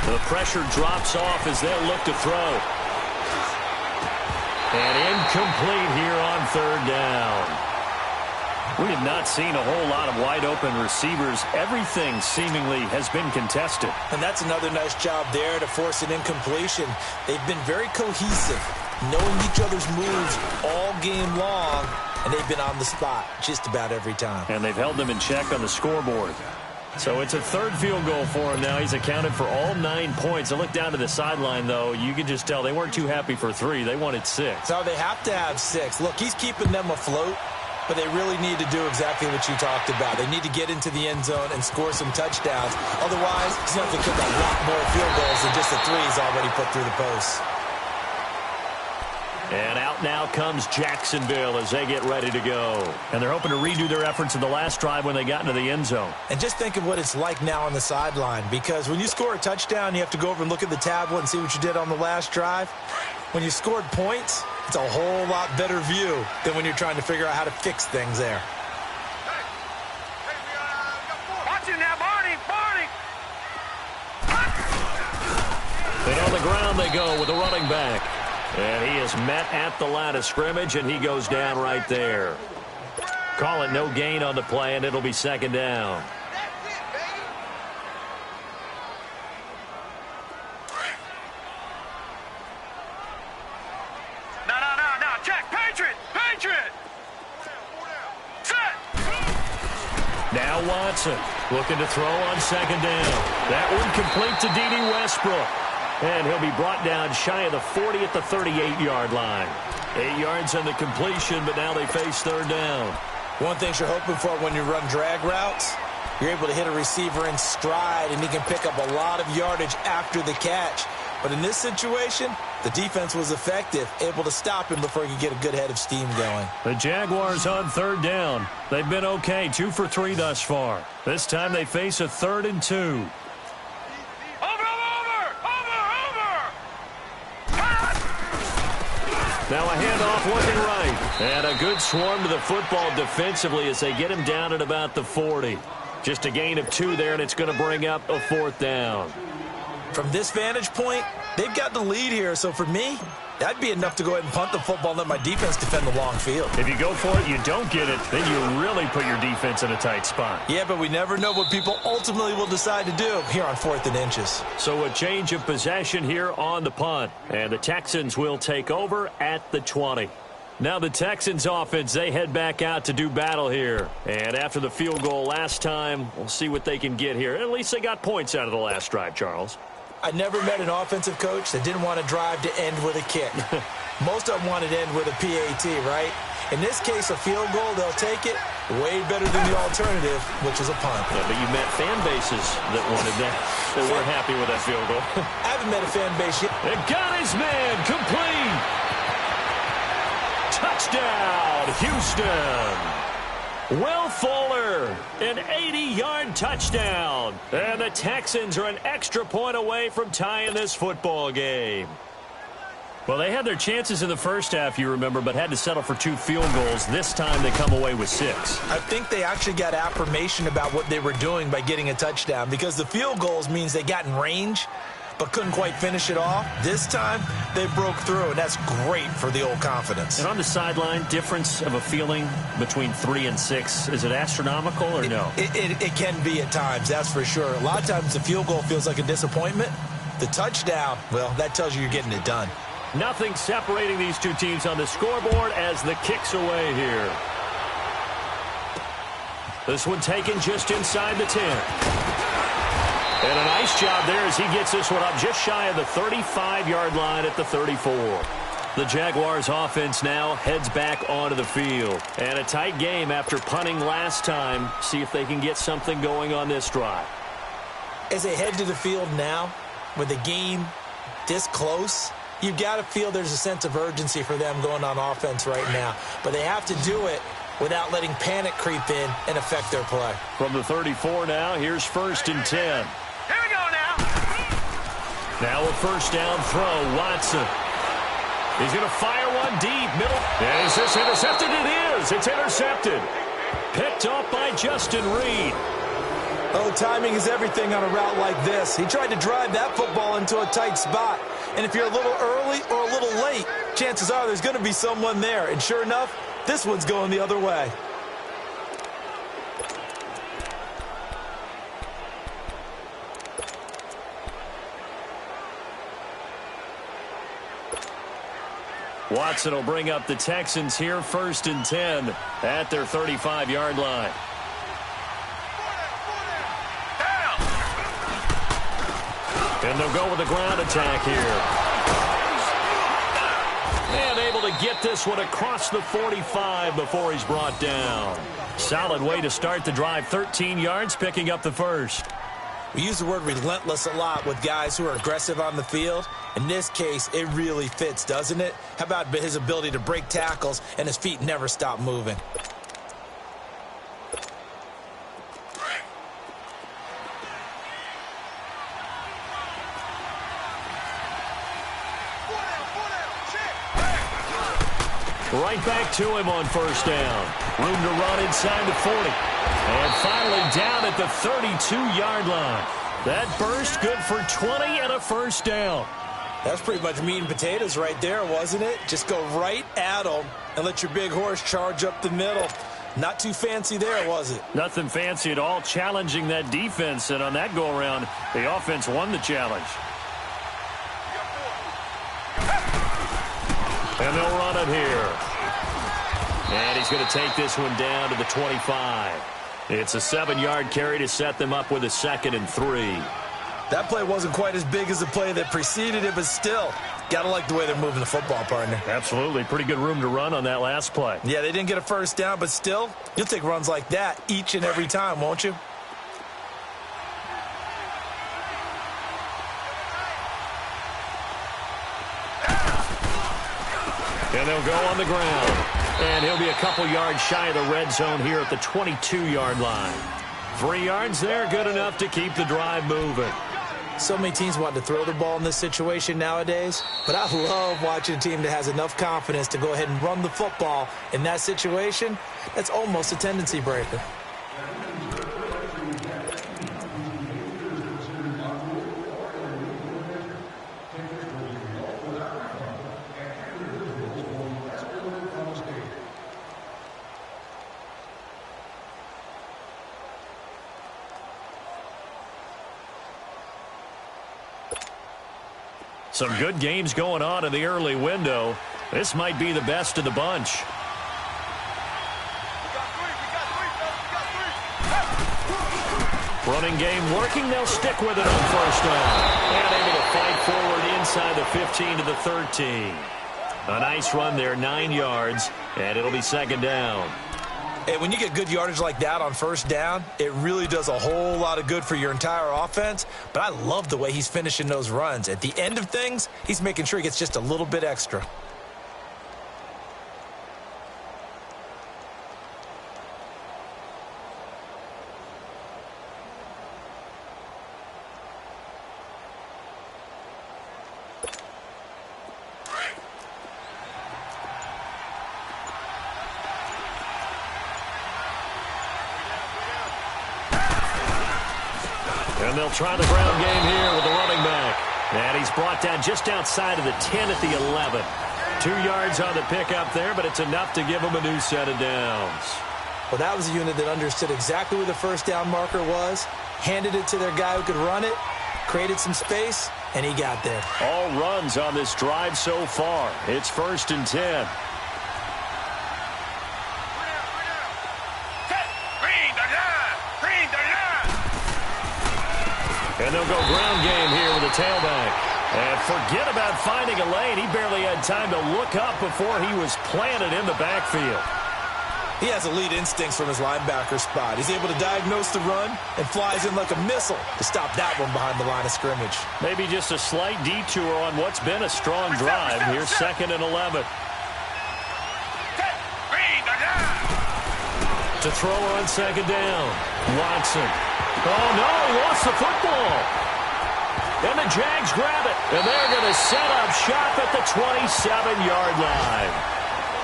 The pressure drops off as they'll look to throw. And incomplete here on 3rd down. We have not seen a whole lot of wide-open receivers. Everything seemingly has been contested. And that's another nice job there to force an incompletion. They've been very cohesive, knowing each other's moves all game long, and they've been on the spot just about every time. And they've held them in check on the scoreboard. So it's a 3rd field goal for him now. He's accounted for all 9 points. I look down to the sideline, though. You can just tell they weren't too happy for 3. They wanted 6. No, they have to have 6. Look, he's keeping them afloat, but they really need to do exactly what you talked about. They need to get into the end zone and score some touchdowns. Otherwise, he's going to have to kick a lot more field goals than just the 3 he's already put through the post. And out now comes Jacksonville as they get ready to go. And they're hoping to redo their efforts in the last drive when they got into the end zone. And just think of what it's like now on the sideline, because when you score a touchdown, you have to go over and look at the tablet and see what you did on the last drive. When you scored points, it's a whole lot better view than when you're trying to figure out how to fix things there. Watch it now, Barney! Barney! And on the ground they go with a running back. And he is met at the line of scrimmage, and he goes down right there. Call it no gain on the play, and it'll be 2nd down. No. Check. Patriot! Set! Now Watson looking to throw on 2nd down. That one complete to D.D. Westbrook. And he'll be brought down shy of the 40 at the 38-yard line. 8 yards on the completion, but now they face 3rd down. One thing you're hoping for when you run drag routes, you're able to hit a receiver in stride, and he can pick up a lot of yardage after the catch. But in this situation, the defense was effective, able to stop him before he could get a good head of steam going. The Jaguars on 3rd down. They've been okay, 2 for 3 thus far. This time they face a 3rd and 2. Now a handoff looking right. And a good swarm to the football defensively as they get him down at about the 40. Just a gain of 2 there, and it's going to bring up a 4th down. From this vantage point, they've got the lead here. So for me, that'd be enough to go ahead and punt the football and let my defense defend the long field. If you go for it, you don't get it, then you really put your defense in a tight spot. Yeah, but we never know what people ultimately will decide to do here on 4th and inches. So a change of possession here on the punt. And the Texans will take over at the 20. Now the Texans offense, they head back out to do battle here. And after the field goal last time, we'll see what they can get here. At least they got points out of the last drive, Charles. I never met an offensive coach that didn't want to drive to end with a kick. Most of them wanted to end with a PAT, right? In this case, a field goal, they'll take it. Way better than the alternative, which is a punt. Yeah, but you met fan bases that wanted that, that weren't happy with that field goal. I haven't met a fan base yet. It got his man complete. Touchdown, Houston. Will Fuller, an 80-yard touchdown. And the Texans are an extra point away from tying this football game. Well, they had their chances in the first half, you remember, but had to settle for 2 field goals. This time they come away with 6. I think they actually got affirmation about what they were doing by getting a touchdown, because the field goals means they got in range but couldn't quite finish it off. This time they broke through, and that's great for the old confidence. And on the sideline, difference of a feeling between 3 and 6, is it astronomical or no? It can be at times, that's for sure. A lot of times the field goal feels like a disappointment. The touchdown, well, that tells you you're getting it done. Nothing separating these two teams on the scoreboard as the kick's away here. This one taken just inside the 10. And a nice job there as he gets this one up just shy of the 35-yard line at the 34. The Jaguars offense now heads back onto the field. And a tight game after punting last time. See if they can get something going on this drive. As they head to the field now, with the game this close, you've got to feel there's a sense of urgency for them going on offense right now. But they have to do it without letting panic creep in and affect their play. From the 34 now, here's 1st and 10. Here we go now. Now a first down throw, Watson. He's going to fire one deep, middle. And is this intercepted? It is. It's intercepted. Picked off by Justin Reed. Oh, timing is everything on a route like this. He tried to drive that football into a tight spot. And if you're a little early or a little late, chances are there's going to be someone there. And sure enough, this one's going the other way. Watson will bring up the Texans here, 1st and 10 at their 35-yard line. And they'll go with the ground attack here. And able to get this one across the 45 before he's brought down. Solid way to start the drive, 13 yards, picking up the first. We use the word relentless a lot with guys who are aggressive on the field. In this case, it really fits, doesn't it? How about his ability to break tackles and his feet never stop moving? Right back to him on 1st down. Room to run inside the 40. And finally down at the 32-yard line. That burst good for 20 and a first down. That's pretty much meat and potatoes right there, wasn't it? Just go right at them and let your big horse charge up the middle. Not too fancy there, was it? Nothing fancy at all, challenging that defense. And on that go-around, the offense won the challenge. And they'll run it here. And he's going to take this one down to the 25. It's a 7-yard carry to set them up with a 2nd and 3. That play wasn't quite as big as the play that preceded it, but still, got to like the way they're moving the football, partner. Absolutely. Pretty good room to run on that last play. Yeah, they didn't get a first down, but still, you'll take runs like that each and every time, won't you? And they'll go on the ground. And he'll be a couple yards shy of the red zone here at the 22-yard line. 3 yards there, good enough to keep the drive moving. So many teams want to throw the ball in this situation nowadays, but I love watching a team that has enough confidence to go ahead and run the football in that situation. That's almost a tendency breaker. Some good games going on in the early window. This might be the best of the bunch. Running game working. They'll stick with it on 1st down. And able to fight forward inside the 15 to the 13. A nice run there, 9 yards, and it'll be 2nd down. And when you get good yardage like that on first down, it really does a whole lot of good for your entire offense. But I love the way he's finishing those runs. At the end of things, he's making sure he gets just a little bit extra. And they'll try the ground game here with the running back. And he's brought down just outside of the 10 at the 11. 2 yards on the pickup there, but it's enough to give him a new set of downs. Well, that was a unit that understood exactly where the first down marker was, handed it to their guy who could run it, created some space, and he got there. All runs on this drive so far. It's 1st and 10. And they'll go ground game here with a tailback. And forget about finding a lane. He barely had time to look up before he was planted in the backfield. He has elite instincts from his linebacker spot. He's able to diagnose the run and flies in like a missile to stop that one behind the line of scrimmage. Maybe just a slight detour on what's been a strong drive. Here's 2nd and 11. To throw on 2nd down. Watson. Oh, no, he lost the football. And the Jags grab it. And they're going to set up shop at the 27-yard line.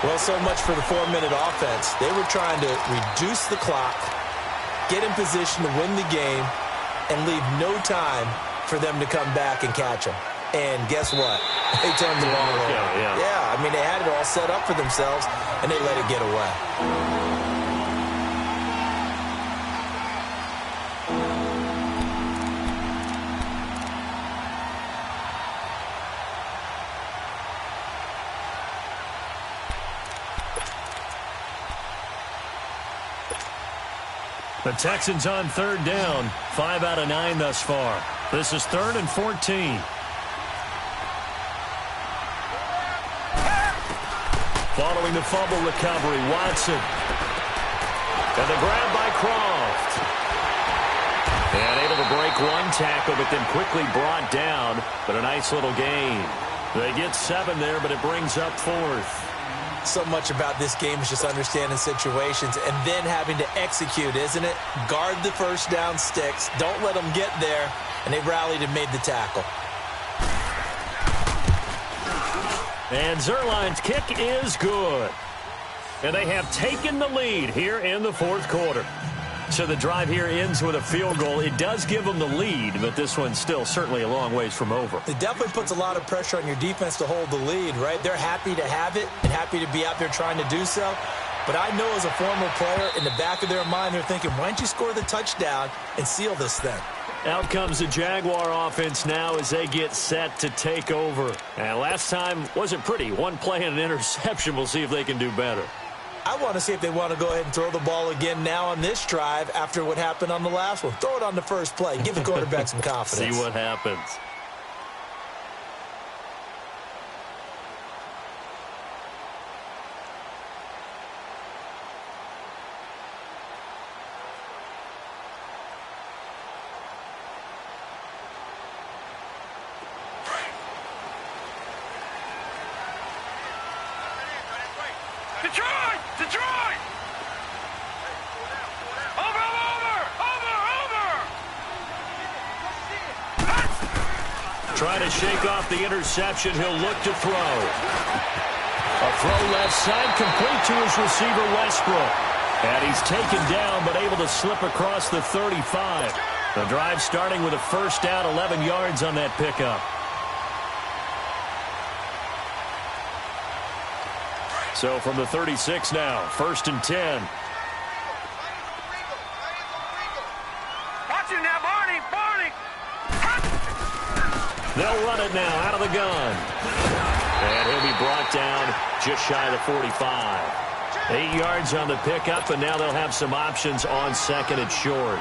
Well, so much for the 4-minute offense. They were trying to reduce the clock, get in position to win the game, and leave no time for them to come back and catch them. And guess what? They turned the ball over. Yeah, I mean, they had it all set up for themselves, and they let it get away. The Texans on 3rd down. 5 out of 9 thus far. This is 3rd and 14. Following the fumble recovery, Watson. And the grab by Croft. And able to break one tackle, but then quickly brought down. But a nice little gain. They get 7 there, but it brings up 4th. So much about this game is just understanding situations and then having to execute, isn't it? Guard the first down sticks. Don't let them get there. And they rallied and made the tackle. And Zuerlein's kick is good. And they have taken the lead here in the 4th quarter. So the drive here ends with a field goal. It does give them the lead, but this one's still certainly a long ways from over. It definitely puts a lot of pressure on your defense to hold the lead, right? They're happy to have it and happy to be out there trying to do so. But I know as a former player, in the back of their mind, they're thinking, why don't you score the touchdown and seal this thing? Out comes the Jaguar offense now as they get set to take over. And last time wasn't pretty. One play and an interception. We'll see if they can do better. I want to see if they want to go ahead and throw the ball again now on this drive after what happened on the last one. Throw it on the first play. Give the quarterback some confidence. See what happens. Detroit! Over! Trying to shake off the interception. He'll look to throw. A throw left side, complete to his receiver, Westbrook. And he's taken down, but able to slip across the 35. The drive starting with a first down, 11 yards on that pickup. So from the 36 now, 1st and 10. Watch it now, Barney! They'll run it now out of the gun. And he'll be brought down just shy of the 45. 8 yards on the pickup, and now they'll have some options on 2nd and short.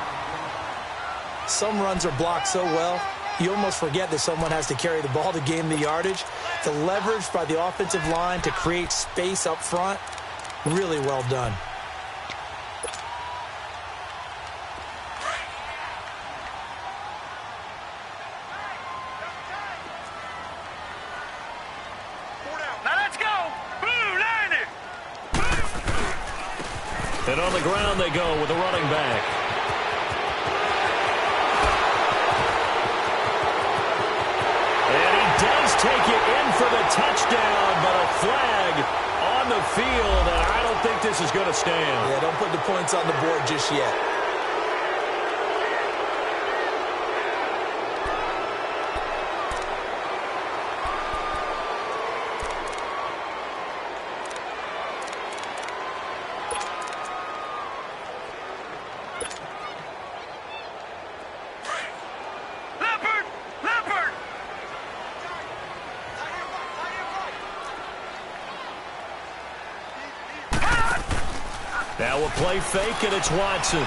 Some runs are blocked so well, you almost forget that someone has to carry the ball to gain the yardage. The leverage by the offensive line to create space up front, really well done. And on the ground they go with the running back. And he does take it in for the touchdown, but a flag on the field, and I don't think this is going to stand. Yeah, don't put the points on the board just yet. Now we'll play fake, and it's Watson.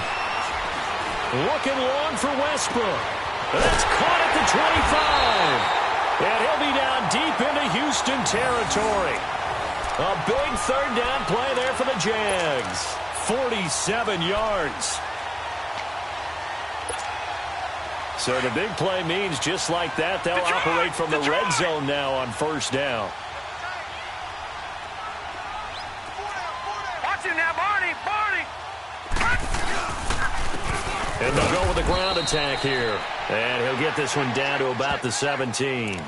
Looking long for Westbrook. That's caught at the 25. And he'll be down deep into Houston territory. A big third down play there for the Jags. 47 yards. So the big play means just like that, they'll operate from the red zone now on first down. And they'll go with a ground attack here. And he'll get this one down to about the 17.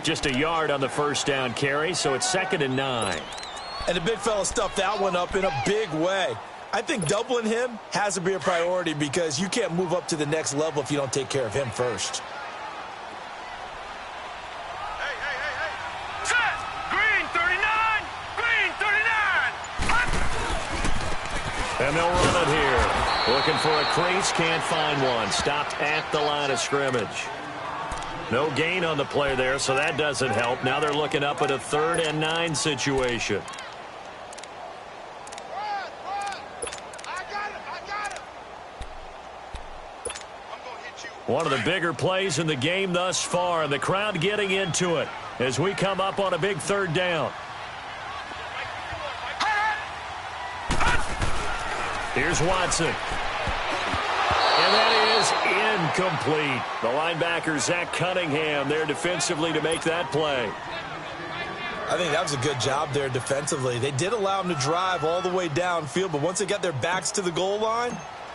Just a yard on the first down carry, so it's 2nd and 9. And the big fella stuffed that one up in a big way. I think doubling him has to be a priority because you can't move up to the next level if you don't take care of him first. Set! Green 39! Green 39! And they'll run it here. Looking for a crease, can't find one. Stopped at the line of scrimmage. No gain on the play there, so that doesn't help. Now they're looking up at a 3rd and 9 situation. One of the bigger plays in the game thus far, and the crowd getting into it as we come up on a big 3rd down. Here's Watson. And that is incomplete. The linebacker, Zach Cunningham, there defensively to make that play. I think that was a good job there defensively. They did allow him to drive all the way downfield, but once they got their backs to the goal line,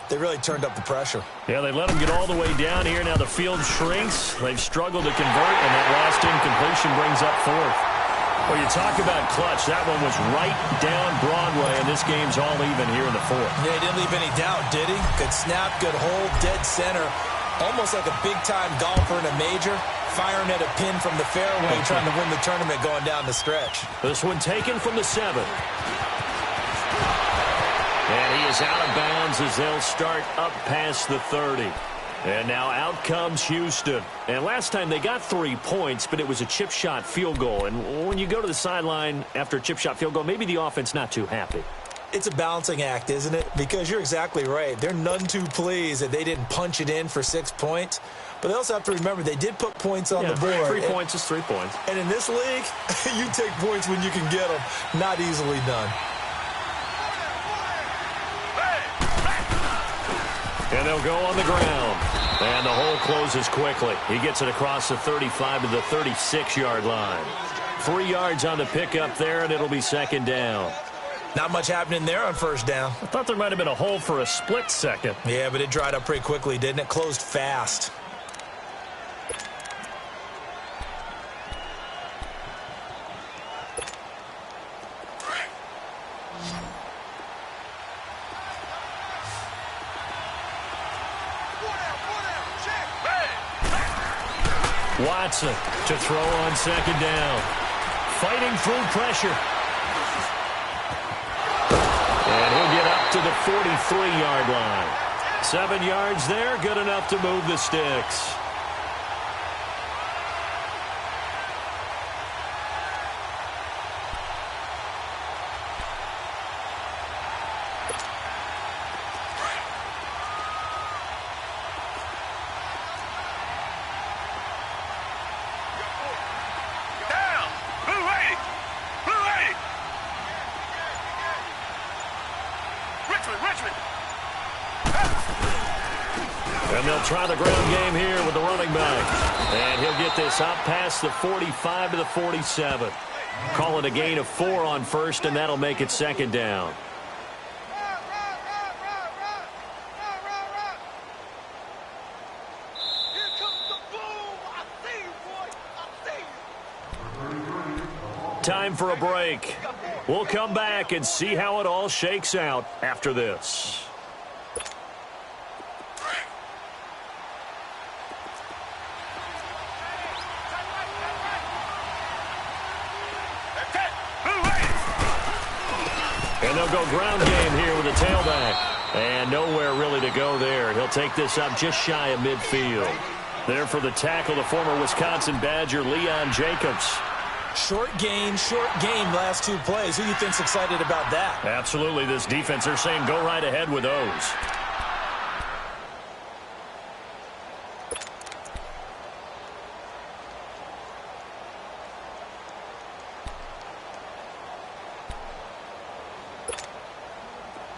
they really turned up the pressure. Yeah, they let them get all the way down here. Now the field shrinks. They've struggled to convert, and that last incompletion brings up 4th. Well, you talk about clutch. That one was right down Broadway, and this game's all even here in the 4th. Yeah, he didn't leave any doubt, did he? Good snap, good hold, dead center. Almost like a big-time golfer in a major, firing at a pin from the fairway, trying to win the tournament going down the stretch. This one taken from the 7. And he is out of bounds as they'll start up past the 30. And now out comes Houston. And last time they got 3 points, but it was a chip shot field goal. And when you go to the sideline after a chip shot field goal, maybe the offense not too happy. It's a balancing act, isn't it? Because you're exactly right. They're none too pleased that they didn't punch it in for 6 points. But they also have to remember they did put points on the board. 3 points is 3 points. And in this league, you take points when you can get them. Not easily done. And they'll go on the ground. And the hole closes quickly. He gets it across the 35 to the 36-yard line. 3 yards on the pickup there, and it'll be 2nd down. Not much happening there on first down. I thought there might have been a hole for a split second. Yeah, but it dried up pretty quickly, didn't it? Closed fast. Watson to throw on 2nd down. Fighting through pressure. And he'll get up to the 43-yard line. 7 yards there, good enough to move the sticks. And they'll try the ground game here with the running back. And he'll get this up past the 45 to the 47. Call it a gain of 4 on first, and that'll make it 2nd down. Time for a break. We'll come back and see how it all shakes out after this. And they'll go ground game here with a tailback. And nowhere really to go there. He'll take this up just shy of midfield. There for the tackle, the former Wisconsin Badger, Leon Jacobs. Short game, last two plays. Who do you think's excited about that? Absolutely, this defense, they're saying go right ahead with those.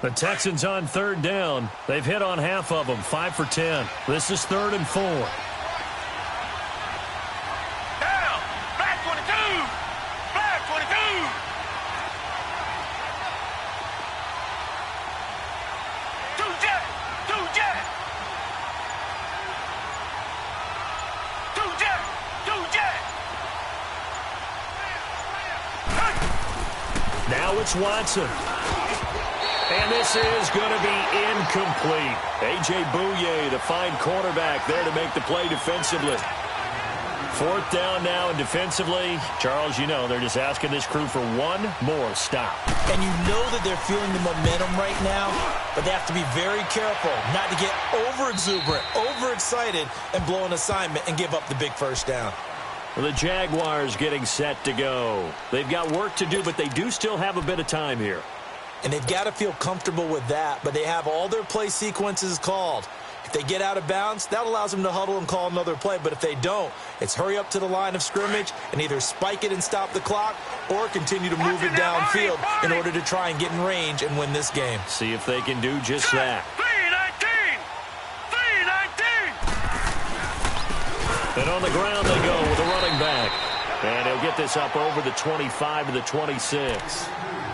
The Texans on third down. They've hit on half of them, 5 for 10. This is 3rd and 4. Now it's Watson. And this is going to be incomplete. A.J. Bouye, the fine cornerback, there to make the play defensively. 4th down now, and defensively, Charles, you know, they're just asking this crew for one more stop. And you know that they're feeling the momentum right now, but they have to be very careful not to get over-exuberant, overexcited, and blow an assignment and give up the big first down. The Jaguars getting set to go. They've got work to do, but they do still have a bit of time here. And they've got to feel comfortable with that, but they have all their play sequences called. If they get out of bounds, that allows them to huddle and call another play. But if they don't, it's hurry up to the line of scrimmage and either spike it and stop the clock or continue to move it downfield in order to try and get in range and win this game. See if they can do just that. 3-19. And on the ground they go with a running back. And he'll get this up over the 25 to the 26.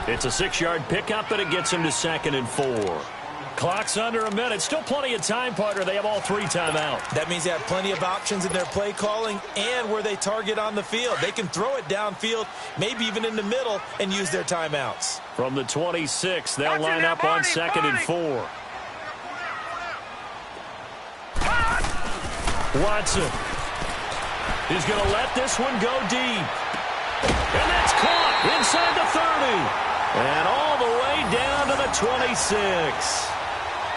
It's a 6-yard pickup, and it gets him to 2nd and 4. Clock's under a minute. Still plenty of time, partner. They have all 3 timeouts. That means they have plenty of options in their play calling and where they target on the field. They can throw it downfield, maybe even in the middle, and use their timeouts. From the 26, they'll line up on 2nd and 4. Watson. He's going to let this one go deep. And that's caught inside the 30. And all the way down to the 26.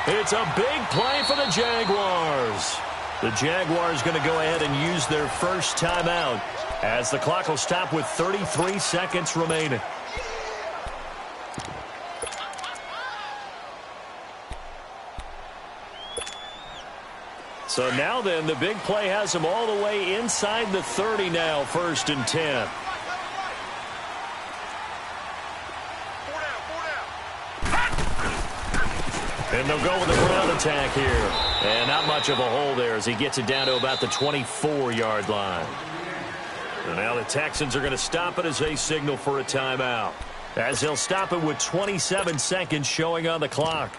It's a big play for the Jaguars. The Jaguars going to go ahead and use their first timeout as the clock will stop with 33 seconds remaining. So now then, the big play has them all the way inside the 30 now, 1st and 10. And they'll go with a ground attack here. And not much of a hole there as he gets it down to about the 24-yard line. And now the Texans are going to stop it as they signal for a timeout. As they'll stop it with 27 seconds showing on the clock.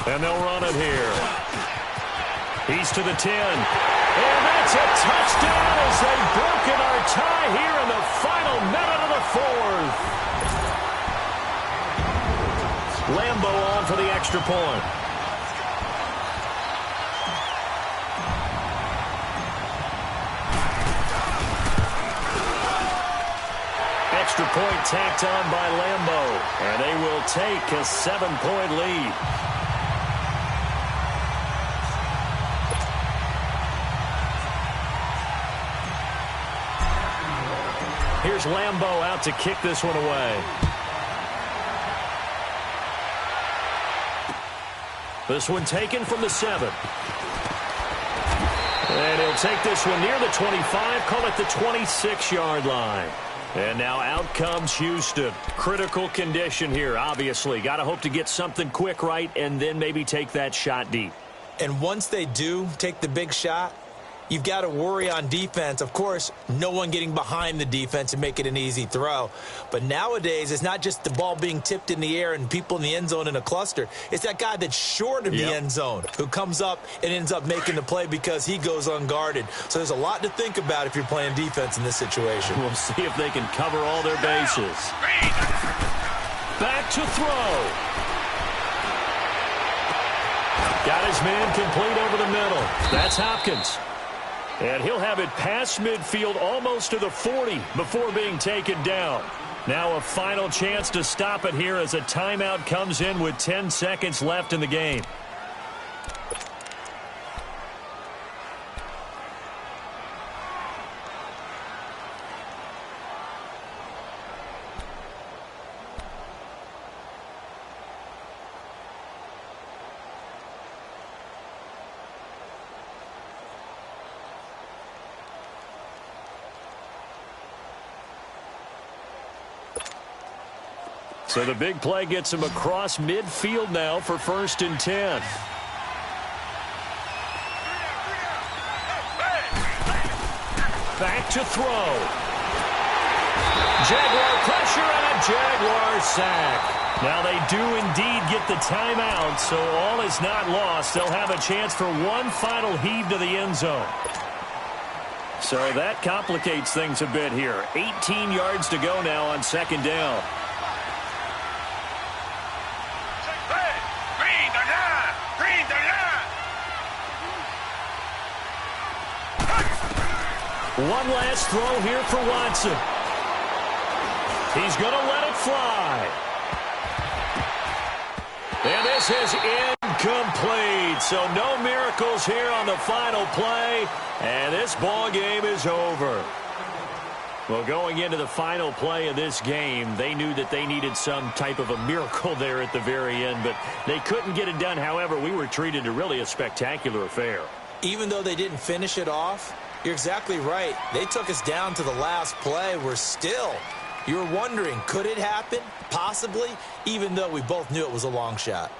And they'll run it here. He's to the 10. And that's a touchdown as they've broken our tie here in the final minute of the 4th. Lambo on for the extra point. Extra point tacked on by Lambo. And they will take a 7-point lead. Here's Lambo out to kick this one away. This one taken from the 7. And he'll take this one near the 25, call it the 26-yard line. And now out comes Houston. Critical condition here, obviously. Got to hope to get something quick right and then maybe take that shot deep. And once they do take the big shot, you've got to worry on defense. Of course, no one getting behind the defense and make it an easy throw. But nowadays, it's not just the ball being tipped in the air and people in the end zone in a cluster. It's that guy that's short of the end zone who comes up and ends up making the play because he goes unguarded. So there's a lot to think about if you're playing defense in this situation. We'll see if they can cover all their bases. Back to throw. Got his man complete over the middle. That's Hopkins. And he'll have it past midfield almost to the 40 before being taken down. Now a final chance to stop it here as a timeout comes in with 10 seconds left in the game. So the big play gets him across midfield now for 1st and 10. Back to throw. Jaguar pressure and a Jaguar sack. Now they do indeed get the timeout, so all is not lost. They'll have a chance for one final heave to the end zone. So that complicates things a bit here. 18 yards to go now on 2nd down. One last throw here for Watson. He's going to let it fly. And this is incomplete. So no miracles here on the final play. And this ball game is over. Well, going into the final play of this game, they knew that they needed some type of a miracle there at the very end, but they couldn't get it done. However, we were treated to really a spectacular affair. Even though they didn't finish it off, you're exactly right. They took us down to the last play. You're wondering, could it happen? Possibly, even though we both knew it was a long shot.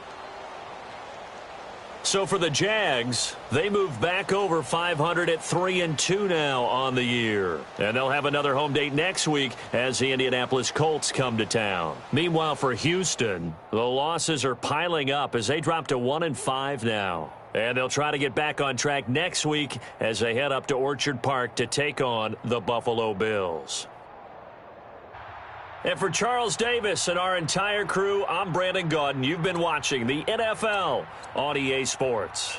So for the Jags, they move back over 500 at 3-2 now on the year. And they'll have another home date next week as the Indianapolis Colts come to town. Meanwhile, for Houston, the losses are piling up as they drop to 1-5 now. And they'll try to get back on track next week as they head up to Orchard Park to take on the Buffalo Bills. And for Charles Davis and our entire crew, I'm Brandon Gaudin. You've been watching the NFL on EA Sports.